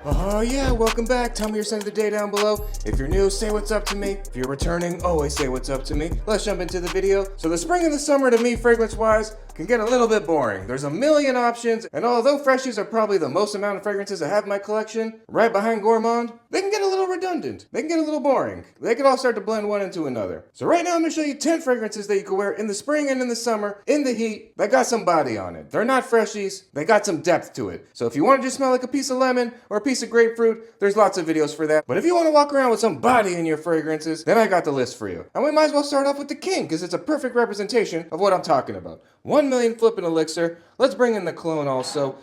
Oh yeah, welcome back. Tell me your scent of the day down below. If you're new, say what's up to me. If you're returning, always say what's up to me. Let's jump into the video. So the spring and the summer to me, fragrance-wise, can get a little bit boring. There's a million options, and although Freshies are probably the most amount of fragrances I have in my collection, right behind Gourmand, they can get a little redundant. They can get a little boring. They can all start to blend one into another. So right now I'm gonna show you 10 fragrances that you can wear in the spring and in the summer, in the heat, that got some body on it. They're not Freshies, they got some depth to it. So if you want to just smell like a piece of lemon or a piece of grapefruit, there's lots of videos for that. But if you want to walk around with some body in your fragrances, then I got the list for you. And we might as well start off with the king, because it's a perfect representation of what I'm talking about. 1 million flippin' elixir. Let's bring in the clone also.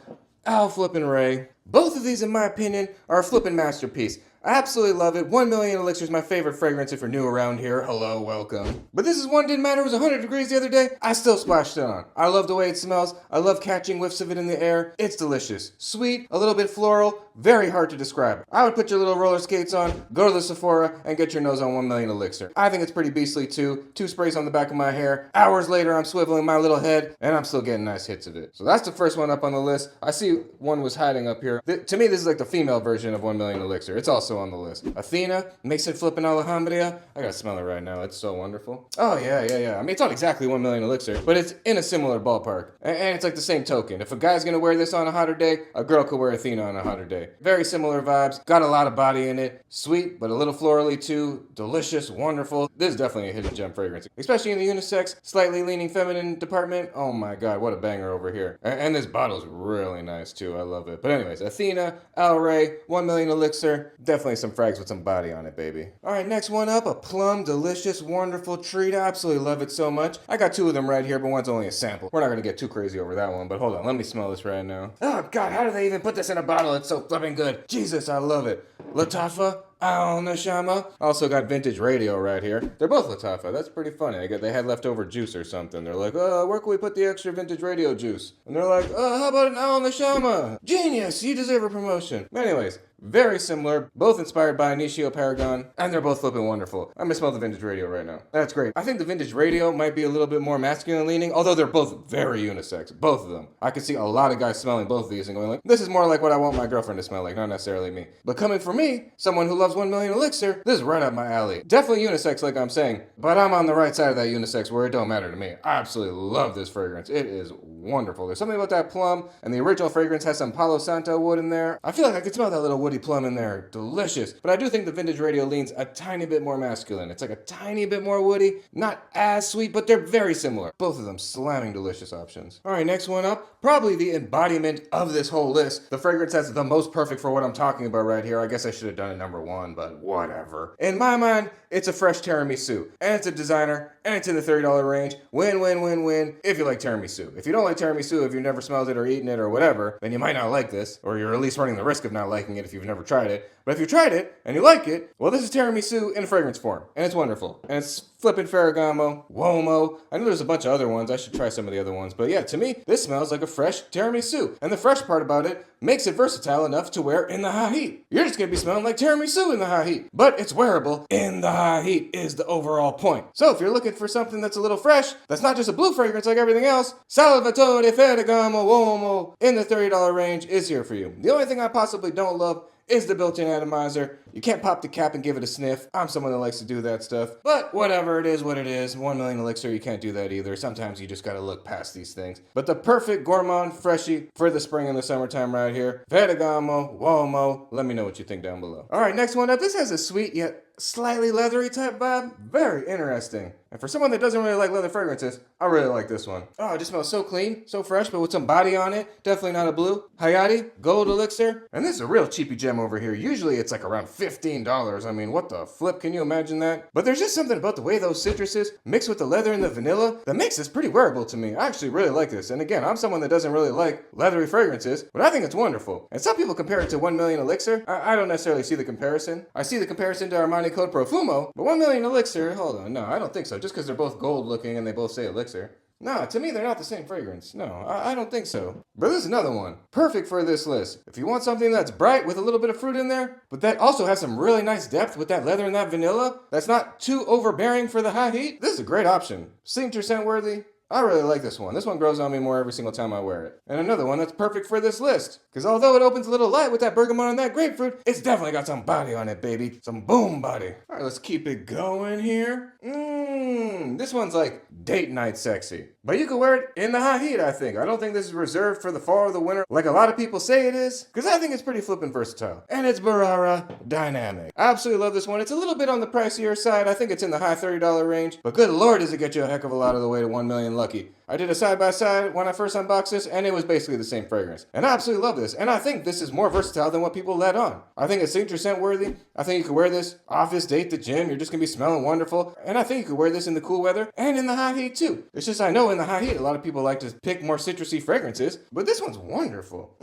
Al flippin' Ray. Both of these, in my opinion, are a flippin' masterpiece. I absolutely love it. 1 million elixir is my favorite fragrance if you're new around here. Hello, welcome. But this is one, didn't matter, it was 100 degrees the other day. I still splashed it on. I love the way it smells. I love catching whiffs of it in the air. It's delicious. Sweet, a little bit floral, very hard to describe. I would put your little roller skates on, go to the Sephora, and get your nose on 1 million elixir. I think it's pretty beastly too. 2 sprays on the back of my hair. Hours later, I'm swiveling my little head, and I'm still getting nice hits of it. So that's the first one up on the list. I see one was hiding up here. To me, this is like the female version of 1 million elixir. It's also on the list. Athena, makes it flippin' Alhambria. I gotta smell it right now. It's so wonderful. Oh, yeah. I mean, it's not exactly 1 million elixir, but it's in a similar ballpark. And it's like the same token. If a guy's gonna wear this on a hotter day, a girl could wear Athena on a hotter day. Very similar vibes. Got a lot of body in it. Sweet, but a little florally too. Delicious, wonderful. This is definitely a hidden gem fragrance. Especially in the unisex, slightly leaning feminine department. Oh my god, what a banger over here. And this bottle's really nice too. I love it. But anyways, Athena, Al Ray, 1 million elixir. Definitely some frags with some body on it, baby. Alright, next one up, a plum, delicious, wonderful treat. I absolutely love it so much. I got 2 of them right here, but one's only a sample. We're not gonna get too crazy over that one, but hold on, let me smell this right now. Oh god, how do they even put this in a bottle? It's so flipping good. Jesus, I love it. Latafa, Al Nashama. Also got vintage radio right here. They're both Latafa. That's pretty funny. They had leftover juice or something. They're like, where can we put the extra vintage radio juice? And they're like, how about an Al Nashama? Genius, you deserve a promotion. Anyways, very similar, both inspired by Nishio Paragon, and they're both flipping wonderful. I'm gonna smell the vintage radio right now. That's great. I think the vintage radio might be a little bit more masculine leaning, although they're both very unisex, both of them. I could see a lot of guys smelling both of these and going like, this is more like what I want my girlfriend to smell like, not necessarily me. But coming from me, someone who loves 1 million elixir, this is right up my alley. Definitely unisex like I'm saying, but I'm on the right side of that unisex where it don't matter to me. I absolutely love this fragrance. It is wonderful. There's something about that plum, and the original fragrance has some Palo Santo wood in there. I feel like I could smell that little woody plum in there. Delicious. But I do think the vintage radio leans a tiny bit more masculine. It's like a tiny bit more woody. Not as sweet, but they're very similar. Both of them slamming delicious options. Alright, next one up. Probably the embodiment of this whole list. The fragrance that's the most perfect for what I'm talking about right here. I guess I should have done it number 1, but whatever. In my mind, it's a fresh tiramisu. And it's a designer, and it's in the $30 range. Win, win, win, win. If you like tiramisu. If you don't like tiramisu, if you've never smelled it or eaten it or whatever, then you might not like this. Or you're at least running the risk of not liking it if you've never tried it. But if you tried it, and you like it, well, this is tiramisu in fragrance form. And it's wonderful. And it's flippin' Ferragamo, Uomo. I know there's a bunch of other ones. I should try some of the other ones. But yeah, to me, this smells like a fresh tiramisu. And the fresh part about it makes it versatile enough to wear in the high heat. You're just gonna be smelling like tiramisu in the high heat. But it's wearable in the high heat is the overall point. So if you're looking for something that's a little fresh, that's not just a blue fragrance like everything else, Salvatore Ferragamo Uomo in the $30 range is here for you. The only thing I possibly don't love is the built-in atomizer. You can't pop the cap and give it a sniff. I'm someone that likes to do that stuff. But whatever, it is what it is. 1 million elixir, you can't do that either. Sometimes you just gotta look past these things. But the perfect Gourmand Freshie for the spring and the summertime right here. Ferragamo, Uomo. Let me know what you think down below. Alright, next one up. This has a sweet yet slightly leathery type vibe. Very interesting. And for someone that doesn't really like leather fragrances, I really like this one. Oh, it just smells so clean, so fresh, but with some body on it. Definitely not a blue. Hayati, gold elixir. And this is a real cheapy gem over here. Usually it's like around $15. I mean, what the flip? Can you imagine that? But there's just something about the way those citruses mix with the leather and the vanilla that makes this pretty wearable to me. I actually really like this. And again, I'm someone that doesn't really like leathery fragrances, but I think it's wonderful. And some people compare it to 1 million elixir. I don't necessarily see the comparison. I see the comparison to Armani Code Profumo, but 1 million elixir, hold on, no, I don't think so. Just because they're both gold looking and they both say elixir. No, to me, they're not the same fragrance. No, I don't think so. But this is another one. Perfect for this list. If you want something that's bright with a little bit of fruit in there, but that also has some really nice depth with that leather and that vanilla, that's not too overbearing for the high heat, this is a great option. Signature scent worthy, I really like this one. This one grows on me more every single time I wear it. And another one that's perfect for this list. Because although it opens a little light with that bergamot and that grapefruit, it's definitely got some body on it, baby. Some boom body. All right, let's keep it going here. This one's like date night sexy. But you can wear it in the hot heat, I think. I don't think this is reserved for the fall or the winter like a lot of people say it is. Because I think it's pretty flippin' versatile. And it's Barara Dynamic. I absolutely love this one. It's a little bit on the pricier side. I think it's in the high $30 range. But good lord, does it get you a heck of a lot of the way to 1 million lucky. I did a side-by-side when I first unboxed this, and it was basically the same fragrance. And I absolutely love this, and I think this is more versatile than what people let on. I think it's signature scent worthy. I think you could wear this office, date, the gym. You're just going to be smelling wonderful. And I think you could wear this in the cool weather and in the hot heat, too. It's just I know in the hot heat, a lot of people like to pick more citrusy fragrances, but this one's wonderful.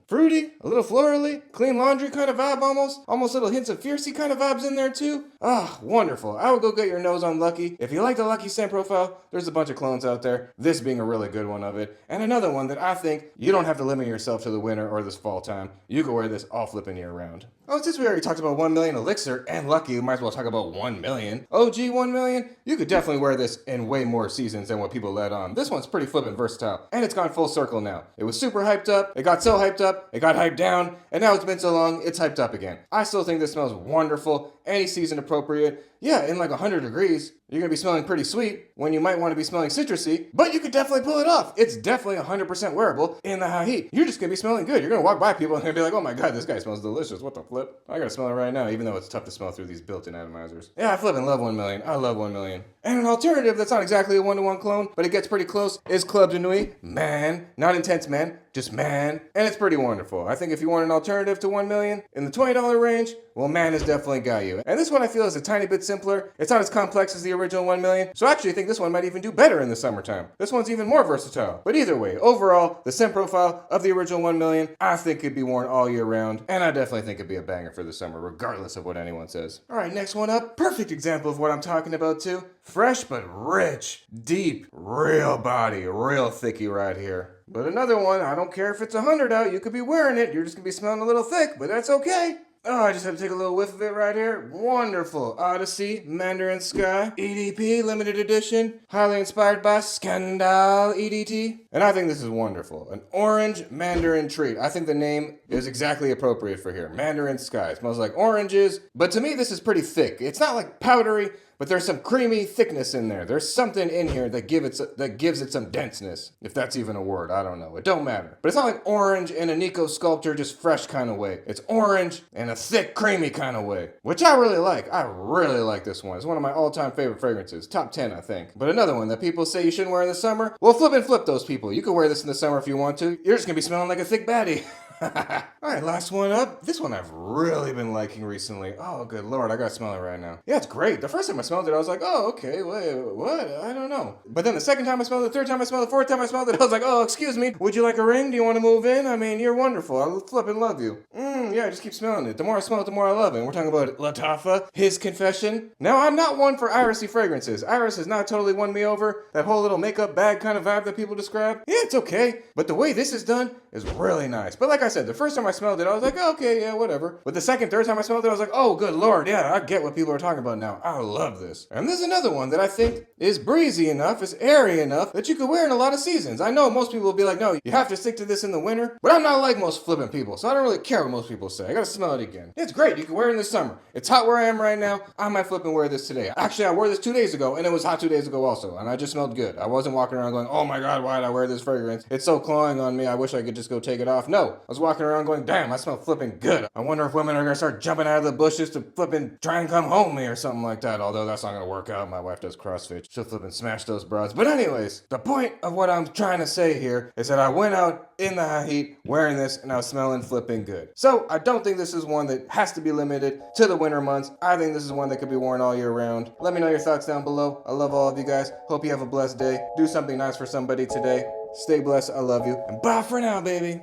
Fruity, a little florally, clean laundry kind of vibe almost. Almost little hints of fiercey kind of vibes in there, too. Ah, wonderful. I would go get your nose on Lucky. If you like the Lucky scent profile, there's a bunch of clones out there. This being a really good one of it. And another one that I think you don't have to limit yourself to the winter or this fall time. You can wear this all flipping year round. Oh, since we already talked about 1 million Elixir and Lucky, we might as well talk about 1 million. OG 1 million? You could definitely wear this in way more seasons than what people let on. This one's pretty flippin' versatile, and it's gone full circle now. It was super hyped up, it got so hyped up, it got hyped down, and now it's been so long, it's hyped up again. I still think this smells wonderful, any season appropriate. Yeah, in like 100 degrees, you're gonna be smelling pretty sweet when you might want to be smelling citrusy, but you could definitely pull it off. It's definitely 100% wearable in the high heat. You're just gonna be smelling good. You're gonna walk by people and they're gonna be like, oh my god, this guy smells delicious. What the flip? I gotta smell it right now, even though it's tough to smell through these built-in atomizers. Yeah, I flippin' love 1 million. I love 1 million. And an alternative that's not exactly a 1-to-1 clone, but it gets pretty close, is Club de Nuit. Man, not intense man, just man. And it's pretty wonderful. I think if you want an alternative to 1 million in the $20 range, well, man has definitely got you. And this one I feel is a tiny bit simpler. It's not as complex as the original 1 million, so I actually think this one might even do better in the summertime. This one's even more versatile. But either way, overall, the scent profile of the original 1 million, I think could be worn all year round, and I definitely think it'd be a banger for the summer, regardless of what anyone says. All right, next one up. Perfect example of what I'm talking about too. Fresh but rich, deep, real body, real thicky right here. But another one, I don't care if it's 100 out, you could be wearing it, you're just gonna be smelling a little thick, but that's okay. Oh, I just had to take a little whiff of it right here. Wonderful. Odyssey, Mandarin Sky, EDP, limited edition, highly inspired by Scandal EDT. And I think this is wonderful. An orange Mandarin treat. I think the name is exactly appropriate for here. Mandarin Sky. It smells like oranges, but to me this is pretty thick. It's not like powdery, but there's some creamy thickness in there. There's something in here that gives it some denseness. If that's even a word, I don't know. It don't matter. But it's not like orange in a Nico Sculptor, just fresh kind of way. It's orange in a thick, creamy kind of way, which I really like. I really like this one. It's one of my all-time favorite fragrances. Top 10, I think. But another one that people say you shouldn't wear in the summer, well, flip those people. You can wear this in the summer if you want to. You're just gonna be smelling like a thick baddie. Alright, last one up. This one I've really been liking recently. Oh, good lord, I gotta smell it right now. Yeah, it's great. The first time I smelled it, I was like, oh, okay, wait, what? I don't know. But then the second time I smelled it, the third time I smelled it, the fourth time I smelled it, I was like, oh, excuse me, would you like a ring? Do you want to move in? I mean, you're wonderful. I flippin' love you. Yeah, just keep smelling it. The more I smell it, the more I love it. And we're talking about Lattafa, His Confession. Now, I'm not one for irisy fragrances. Iris has not totally won me over. That whole little makeup bag kind of vibe that people describe. Yeah, it's okay. But the way this is done is really nice. But like I said, the first time I smelled it, I was like, oh, okay, yeah, whatever. But the second, third time I smelled it, I was like, oh, good lord, yeah, I get what people are talking about now. I love this. And there's another one that I think is breezy enough, is airy enough, that you could wear in a lot of seasons. I know most people will be like, no, you have to stick to this in the winter, but I'm not like most flippant people, so I don't really care what most people say. I gotta smell it again. It's great, you can wear it in the summer. It's hot where I am right now. I might flip and wear this today. Actually, I wore this 2 days ago, and it was hot 2 days ago also, and I just smelled good. I wasn't walking around going, oh my god, why did I wear this fragrance? It's so clawing on me, I wish I could just go take it off. No, I was walking around going, damn, I smell flipping good. I wonder if women are gonna start jumping out of the bushes to flipping try and come home me or something like that, although that's not gonna work out. My wife does CrossFit. She'll flipping smash those broads. But anyways, the point of what I'm trying to say here is that I went out in the hot heat wearing this and I was smelling flipping good. So I don't think this is one that has to be limited to the winter months. I think this is one that could be worn all year round. Let me know your thoughts down below. I love all of you guys. Hope you have a blessed day. Do something nice for somebody today. Stay blessed. I love you. And bye for now, baby.